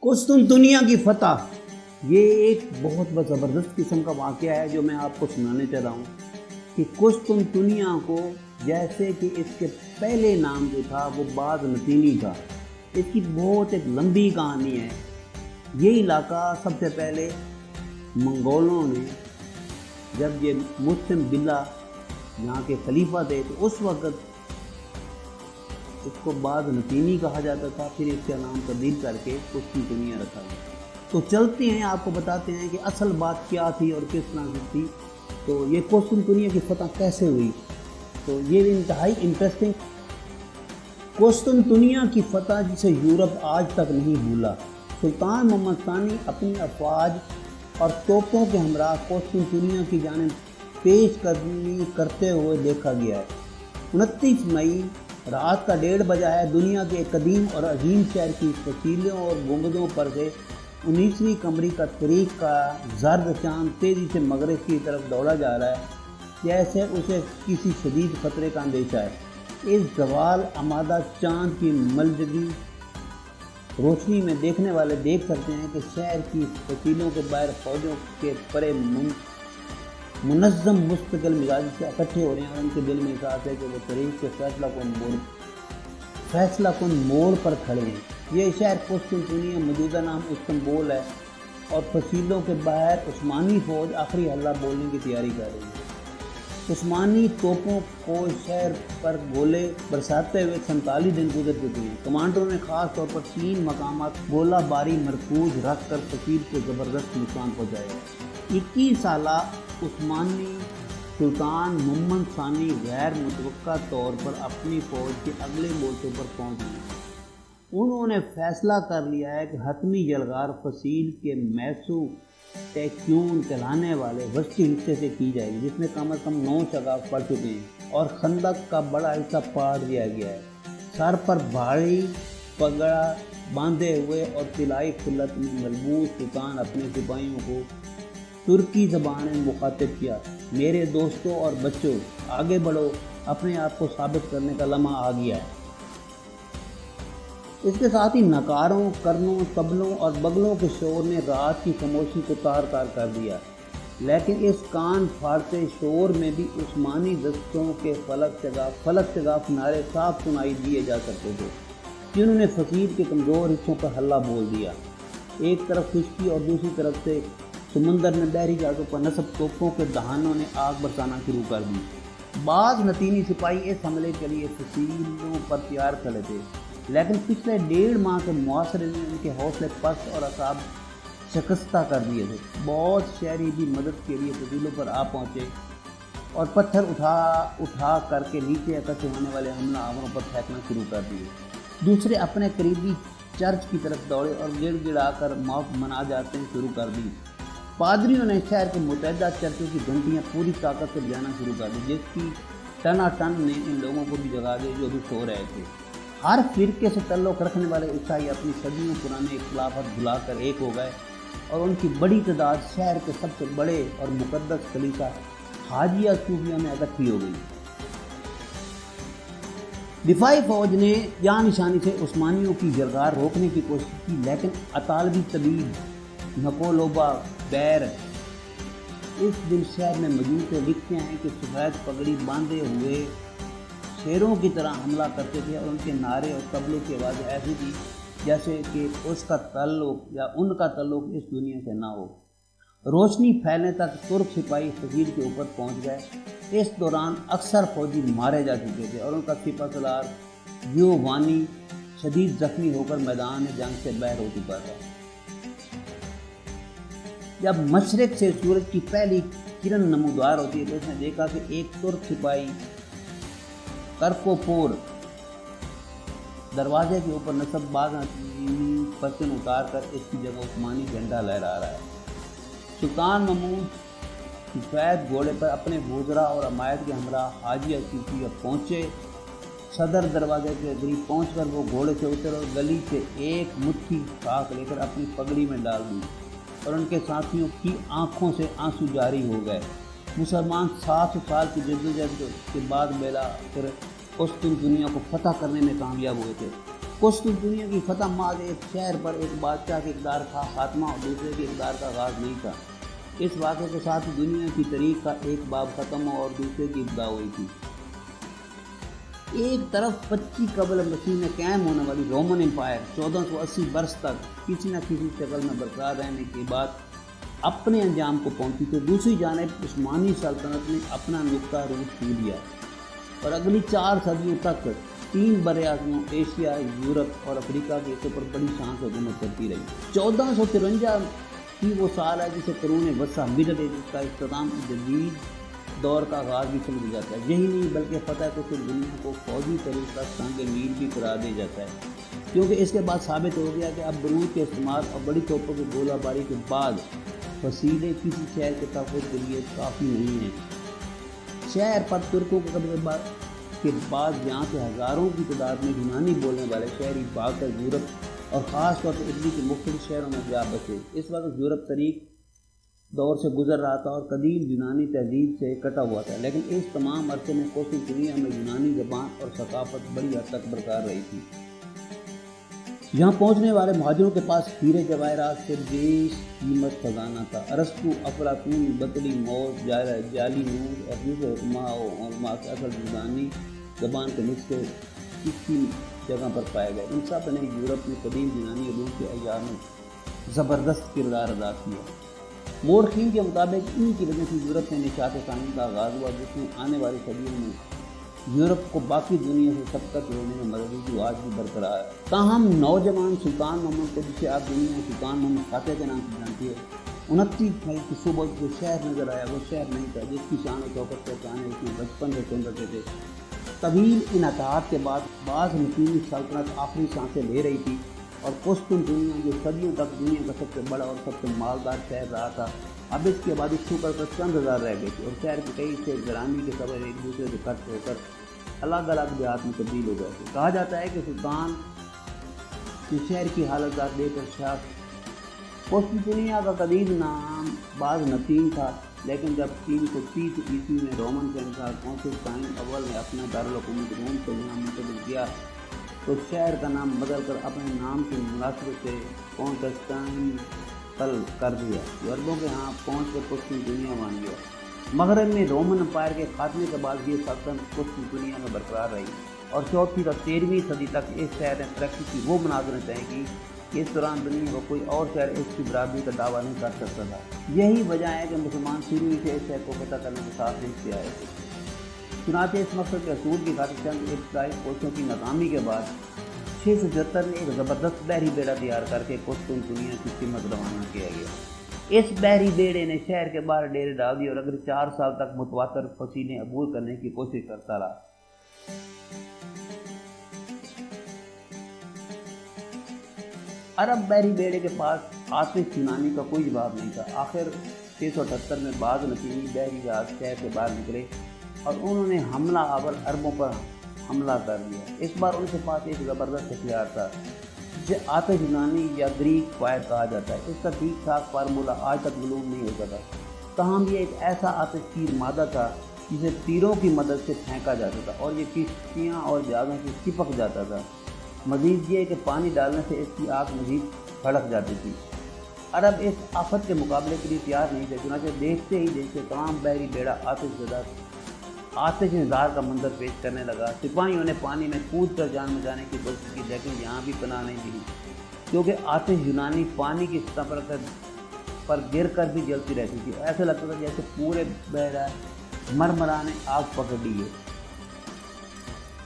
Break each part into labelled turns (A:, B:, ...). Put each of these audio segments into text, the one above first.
A: قسطنطنیہ کی فتح، یہ ایک بہت زبردست قسم کا واقعہ ہے جو میں آپ کو سنانے چاہ رہا ہوں کہ قسطنطنیہ کو، جیسے کہ اس کے پہلے نام جو تھا وہ باز نطینی تھا، اس کی بہت ایک لمبی کہانی ہے۔ یہ علاقہ سب سے پہلے منگولوں نے، جب یہ مسلم بلّہ یہاں کے خلیفہ تھے تو اس وقت اس کو باز نطینی کہا جاتا تھا، پھر اس کا نام تبدیل کر کے قسطنطنیہ رکھا گیا۔ تو چلتے ہیں، آپ کو بتاتے ہیں کہ اصل بات کیا تھی اور کس طرح سے تھی۔ تو یہ قسطنطنیہ کی فتح کیسے ہوئی، تو یہ انتہائی انٹرسٹنگ۔ قسطنطنیہ کی فتح جسے یورپ آج تک نہیں بھولا، سلطان محمد ثانی اپنی افواج اور توپوں کے ہمراہ قسطنطنیہ کی جانب پیش قدمی کرتے ہوئے دیکھا گیا ہے۔ 29 مئی رات کا 1:30 بجا ہے۔ دنیا کے ایک قدیم اور عظیم شہر کی فسیلوں اور گنبدوں پر سے 19ویں قمری کا طریق کا زرد چاند تیزی سے مغرب کی طرف دوڑا جا رہا ہے، جیسے اسے کسی شدید خطرے کا اندیشہ ہے۔ اس زوال آمادہ چاند کی ملجگی روشنی میں دیکھنے والے دیکھ سکتے ہیں کہ شہر کی فسیلوں کے باہر فوجوں کے پرے منظم مستقل مزاجی سے اکٹھے ہو رہے ہیں، اور ان کے دل میں احساس ہے کہ وہ طریق کے فیصلہ کن موڑ پر کھڑے ہیں۔ یہ شہر قسطنطنیہ، موجودہ نام استنبول ہے، اور فسیلوں کے باہر عثمانی فوج آخری حملہ بولنے کی تیاری کر رہی ہے۔ عثمانی توپوں کو شہر پر گولے برساتے ہوئے 47 دن گزر چکے ہیں۔ کمانڈروں نے خاص طور پر 3 مقامات گولہ باری مرکوز رکھ کر فسیل کو زبردست نقصان پہنچایا۔ 21 سالہ عثمانی سلطان محمد ثانی غیر متوقع طور پر اپنی فوج کے اگلے مورچوں پر پہنچ گئے۔ انہوں نے فیصلہ کر لیا ہے کہ حتمی یلغار فسیل کے میسو ٹیکیون کہلانے والے وسطی حصے سے کی جائے گی، جس میں کم از کم 9 شگاف پڑ چکے ہیں اور خندق کا بڑا حصہ پاڑ دیا گیا ہے۔ سر پر بھاری پگڑا باندھے ہوئے اور طلائی خلت میں ملبوس سلطان اپنے سپاہیوں کو ترکی زبان میں مخاطب کیا: میرے دوستوں اور بچوں، آگے بڑھو، اپنے آپ کو ثابت کرنے کا لمحہ آ گیا ہے۔ اس کے ساتھ ہی نکاروں، کرنوں، طبلوں اور بگلوں کے شور نے رات کی خاموشی کو تار تار کر دیا، لیکن اس کان پھاڑتے شور میں بھی عثمانی دستوں کے فلک شگاف نعرے صاف سنائی دیے جا سکتے تھے، جنہوں نے فسیل کے کمزور حصوں پر حلہ بول دیا۔ ایک طرف خشکی اور دوسری طرف سے سمندر میں بحری جہازوں پر نصب توپوں کے دہانوں نے آگ برسانا شروع کر دی۔ بعض نطینی سپاہی اس حملے کے لیے فسیلوں پر تیار کھڑے تھے، لیکن پچھلے 1.5 ماہ کے معاصرے نے ان کے حوصلے پست اور اعصاب شکستہ کر دیے تھے۔ بہت شہری بھی مدد کے لیے فسیلوں پر آ پہنچے اور پتھر اٹھا کر کے نیچے اکٹھے ہونے والے حملہ آوروں پر پھینکنا شروع کر دیے۔ دوسرے اپنے قریبی چرچ کی طرف دوڑے اور گڑ گڑا کر مناجاتیں شروع کر دی۔ پادریوں نے شہر کے متعدد چرچوں کی گھنٹیاں پوری طاقت سے بجانا شروع کر دی، جس کی ٹنا ٹن نے ان لوگوں کو بھی جگا دی جو بھی سو رہے تھے۔ ہر فرقے سے تعلق رکھنے والے عیسائی اپنی صدیوں پرانے اختلافات بھلا کر ایک ہو گئے، اور ان کی بڑی تعداد شہر کے سب سے بڑے اور مقدس کلیسا حاجیہ صوفیہ میں اکٹھی ہو گئی۔ دفاعی فوج نے جان نشانی سے عثمانیوں کی یلغار روکنے کی کوشش کی، لیکن اطالوی طبیب نکولوبا بیر اس دن شہر میں موجود تھے۔ لکھتے ہیں کہ سفید پگڑی باندھے ہوئے شیروں کی طرح حملہ کرتے تھے، اور ان کے نعرے اور طبلوں کی آوازیں ایسی تھی جیسے کہ اس کا تعلق یا ان کا تعلق اس دنیا سے نہ ہو۔ روشنی پھیلنے تک ترک سپاہی فسیل کے اوپر پہنچ گئے۔ اس دوران اکثر فوجی مارے جا چکے تھے، اور ان کا سپہ سالار گیووانی شدید زخمی ہو کر میدان جنگ سے باہر ہو چکا تھا۔ جب مشرق سے سورج کی پہلی کرن نمودار ہوتی ہے تو اس نے دیکھا کہ ایک ترک سپاہی کرکوپور دروازے کے اوپر نصب باز نطینی پرچم اتار کر اس کی جگہ عثمانی جھنڈا لہرا رہا ہے۔ سلطان محمود سفید گھوڑے پر اپنے وزراء اور عمائد کے ہمراہ حاجیہ صوفیہ پہنچے۔ صدر دروازے کے قریب پہنچ کر وہ گھوڑے سے اترے اور گلی سے ایک مٹھی خاک لے کر اپنی پگڑی میں ڈال دی، اور ان کے ساتھیوں کی آنکھوں سے آنسو جاری ہو گئے۔ مسلمان 700 سال کی جدوجہد کے بعد قسطنطنیہ کو فتح کرنے میں کامیاب ہوئے تھے۔ قسطنطنیہ کی فتح محض ایک شہر پر ایک بادشاہ کے اقدار کا خاتمہ اور دوسرے کے اقدار کا آغاز نہیں تھا۔ اس واقعے کے ساتھ دنیا کی تاریخ کا ایک باب ختم اور دوسرے کی ابتدا ہوئی تھی۔ ایک طرف 25 قبل مسیح میں قائم ہونے والی رومن امپائر 1480 برس تک کسی نہ کسی شکل میں برقرار رہنے کے بعد اپنے انجام کو پہنچی، تو دوسری جانب عثمانی سلطنت نے اپنا نقطہ روٹ چھو لیا اور اگلی 4 صدیوں تک 3 براعظموں ایشیا، یورپ اور افریقہ کے حصوں پر بڑی شان سے حکومت کرتی رہی۔ 1453 ہی وہ سال ہے جسے قرون وسطیٰ مڈل ایجز کا اختتام جدید دور کا آغاز بھی سمجھا جاتا ہے۔ یہی نہیں بلکہ فتح قسط دنیا کو فوجی طریقہ سنگ میل بھی قرار دیا جاتا ہے، کیونکہ اس کے بعد ثابت ہو گیا کہ اب بارود کے استعمال اور بڑی توپوں کی گولہ باری کے بعد فصیلیں کسی شہر کے تحفظ کے لیے کافی نہیں ہیں۔ شہر پر ترکوں کے قبضے کے بعد یہاں سے ہزاروں کی تعداد میں یونانی بولنے والے شہری بھاگ کر یورپ اور خاص طور پر اٹلی کے مختلف شہروں میں جا بسے۔ اس وقت یورپ طریق دور سے گزر رہا تھا اور قدیم یونانی تہذیب سے کٹا ہوا تھا، لیکن اس تمام عرصے میں قسطنطنیہ میں یونانی زبان اور ثقافت بڑی حد تک برقرار رہی تھی۔ یہاں پہنچنے والے مہاجروں کے پاس ہیرے جواہرات سے بیش قیمت خزانہ تھا۔ ارسطو، افلاطون، بطلی، موز، جعلی نور اور دوسرے علماء کے اصل یونانی زبان کے نسخے اسی جگہ پر پائے گئے۔ ان سب نے یورپ میں قدیم یونانی علوم کے احیاء میں زبردست کردار ادا کیا۔ مورخین کے مطابق ان کی وجہ سے یورپ میں نشاط ثانی کا آغاز ہوا، جس میں آنے والی صدیوں میں یورپ کو باقی دنیا سے سبقت جوڑنے میں مدد ہوئی، جو آج بھی برقرار ہے۔ تاہم نوجوان سلطان محمد کو، جسے آپ دنیا میں سلطان محمد فاتح کے نام سے جانتی ہے، 29 مئی کی صبح جو شہر نظر آیا وہ شہر نہیں تھا جس کی شان و شوکت پہچانے اس میں بچپن سے چمٹتے تھے۔ طویل انعطاف کے بعد بعض مقیمی سلطنت آخری سانسیں لے رہی تھی اور قسطنطنیہ جو صدیوں تک دنیا کا سب سے بڑا اور سب سے مالدار شہر رہا تھا، اب اس کی آبادی چھو کر چند ہزار رہ گئی تھی اور شہر کے کئی حصے گرامی کے قبل ایک دوسرے سے کٹ ہو کر الگ الگ دیہات میں تبدیل ہو گئے تھے۔ کہا جاتا ہے کہ سلطان کے شہر کی حالت دیکھ کر شاہ قسطنطنیہ کا قدیم نام باز نطین تھا، لیکن جب 330 عیسوی میں رومن شہنشاہ قسطنطین اول نے اپنا دارالحکومت روم کو یہاں منتقل کیا تو شہر کا نام بدل کر اپنے نام کی مناسبت سے قسطنطنیہ کر دیا، جو عربوں کے ہاں پہنچ کر قسطنطنیہ بن گیا۔ مغرب میں رومن امپائر کے خاتمے کے بعد یہ سلطنت قسطنطنیہ میں برقرار رہی اور 4ویں تا 13ویں صدی تک اس شہر نے ترقی کی وہ مناظریں طے کی کہ اس دوران دنیا کا کوئی اور شہر اس کی برابری کا دعویٰ نہیں کر سکتا تھا۔ یہی وجہ ہے کہ مسلمان شروع ہی سے اس شہر کو فتح کرنے کے ساتھ دیکھتے آئے تھے۔ چنانچہ اس مقصد کے حصول کی خاطر چند ابتدائی کوششوں کی ناکامی کے بعد 677 میں ایک زبردست بحری بیڑا تیار کر کے قسطنطنیہ کی سمت روانہ کیا گیا۔ اس بحری بیڑے نے شہر کے باہر ڈیرے ڈال دیے اور اگلے 4 سال تک متواتر فصیلیں عبور کرنے کی کوشش کرتا رہا۔ عرب بحری بیڑے کے پاس آتش یونانی کا کوئی جواب نہیں تھا۔ آخر 678 میں بعض نتیجی بحری جہاز شہر سے باہر نکلے اور انہوں نے حملہ آور عربوں پر حملہ کر دیا۔ اس بار ان کے پاس ایک زبردست ہتھیار تھا جسے آتش یونانی یا گریک فائر کہا جاتا ہے۔ اس کا ٹھیک ٹھاک فارمولہ آج تک معلوم نہیں ہو سکا، تاہم یہ ایک ایسا آتش تیر مادہ تھا جسے تیروں کی مدد سے پھینکا جاتا تھا اور یہ کشتیاں اور جہازوں سے چپک جاتا تھا۔ مزید یہ کہ پانی ڈالنے سے اس کی آگ مزید بھڑک جاتی تھی۔ عرب اس آفت کے مقابلے کے لیے تیار نہیں تھے، چنانچہ دیکھتے ہی دیکھتے تمام بحری بیڑا آتش نظار کا منظر پیش کرنے لگا۔ سپاہیوں نے پانی میں کود کر جان بچانے کی کوشش کی، لیکن یہاں بھی پناہ نہیں ملی، کیونکہ آتش یونانی پانی کی سطح پر گر کر بھی جلتی رہتی تھی۔ ایسا لگتا تھا جیسے پورے بحیرہ مرمرا نے آگ پکڑ لی ہے۔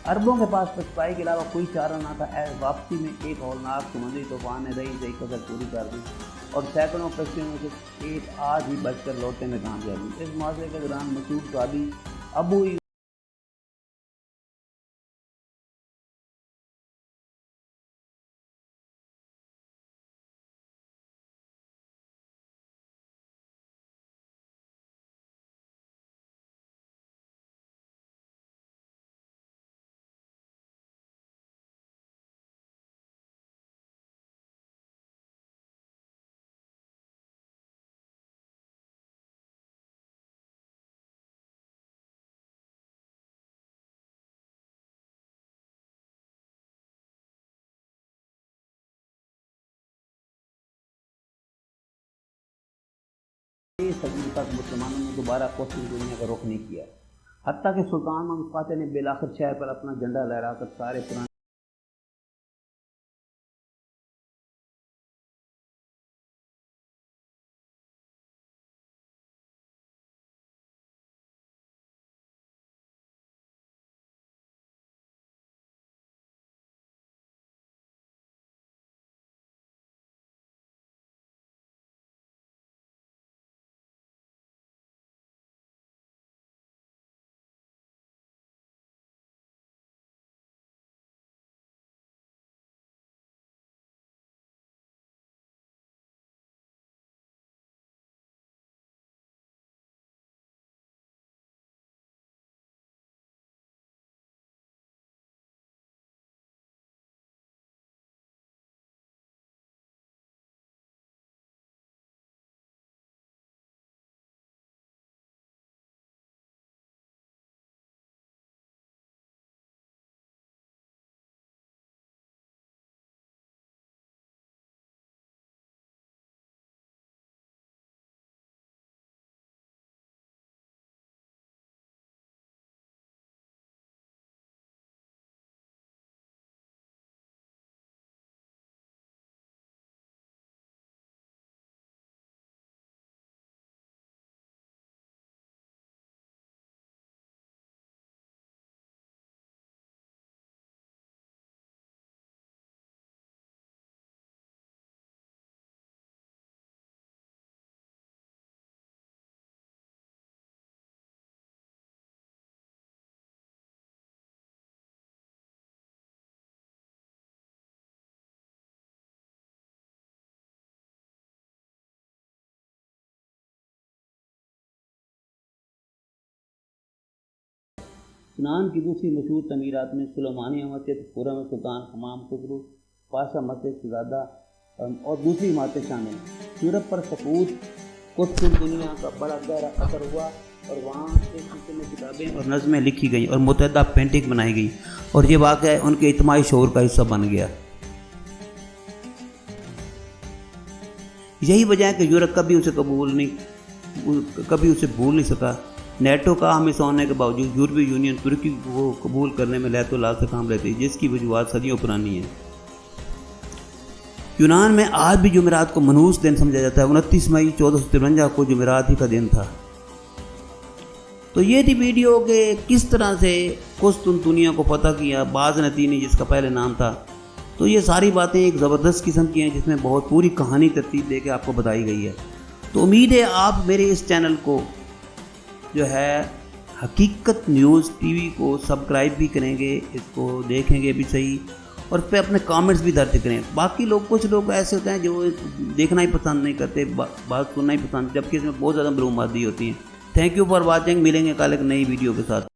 A: عربوں کے پاس پسپائی کے علاوہ کوئی چارہ نہ تھا۔ واپسی میں ایک ہولناک سمندری طوفان نے رہی کسر پوری کر دی اور سینکڑوں کشتیوں میں سے ایک آج ہی بچ کر لوٹنے میں کامیاب ہوئی۔ اس معاشرے کے دوران مشہور صحابی ابو صدی تک مسلمانوں نے دوبارہ قسطنطنیہ کا رخ نہیں کیا، حتیٰ کہ سلطان محمد فاتح نے بالآخر شہر پر اپنا جھنڈا لہرا کر سارے پرانے یونان کی دوسری مشہور تعمیرات میں سلیمانیہ مسجد، خرم سلطان حمام خسرو پاشا مسجد شہزادہ اور دوسری عمارتیں شامل ہیں۔ یورپ پر سقوط قسطنطنیہ کا بڑا گہرا اثر ہوا اور وہاں ایک سلسلے میں کتابیں اور نظمیں لکھی گئیں اور متعدد پینٹنگ بنائی گئی، اور یہ واقعہ ان کے اجتماعی شعور کا حصہ بن گیا۔ یہی وجہ ہے کہ یورپ کبھی اسے بھول نہیں سکا۔ نیٹو کا حامی ہونے کے باوجود یورپی یونین ترکی کو قبول کرنے میں لہت و لال سے کام لیتی، جس کی وجوہات صدیوں پرانی ہیں۔ یونان میں آج بھی جمعرات کو منحوس دن سمجھا جاتا ہے۔ 29 مئی 1453 کو جمعرات ہی کا دن تھا۔ تو یہ تھی ویڈیو کہ کس طرح سے قسطنطنیہ کو فتح کیا بازنطینی، جس کا پہلے نام تھا۔ تو یہ ساری باتیں ایک زبردست قسم کی ہیں، جس میں بہت پوری کہانی ترتیب دے کے آپ کو بتائی گئی ہے۔ تو امید ہے آپ میرے اس چینل کو جو ہے حقیقت نیوز ٹی وی کو سبسکرائب بھی کریں گے، اس کو دیکھیں گے بھی صحیح، اور پہ اپنے کامنٹس بھی درج کریں۔ باقی کچھ لوگ ایسے ہوتے ہیں جو دیکھنا ہی پسند نہیں کرتے، بات سننا ہی پسند، جبکہ اس میں بہت زیادہ معلومات دی ہوتی ہیں۔ تھینک یو فار واچنگ، ملیں گے کل ایک نئی ویڈیو کے ساتھ۔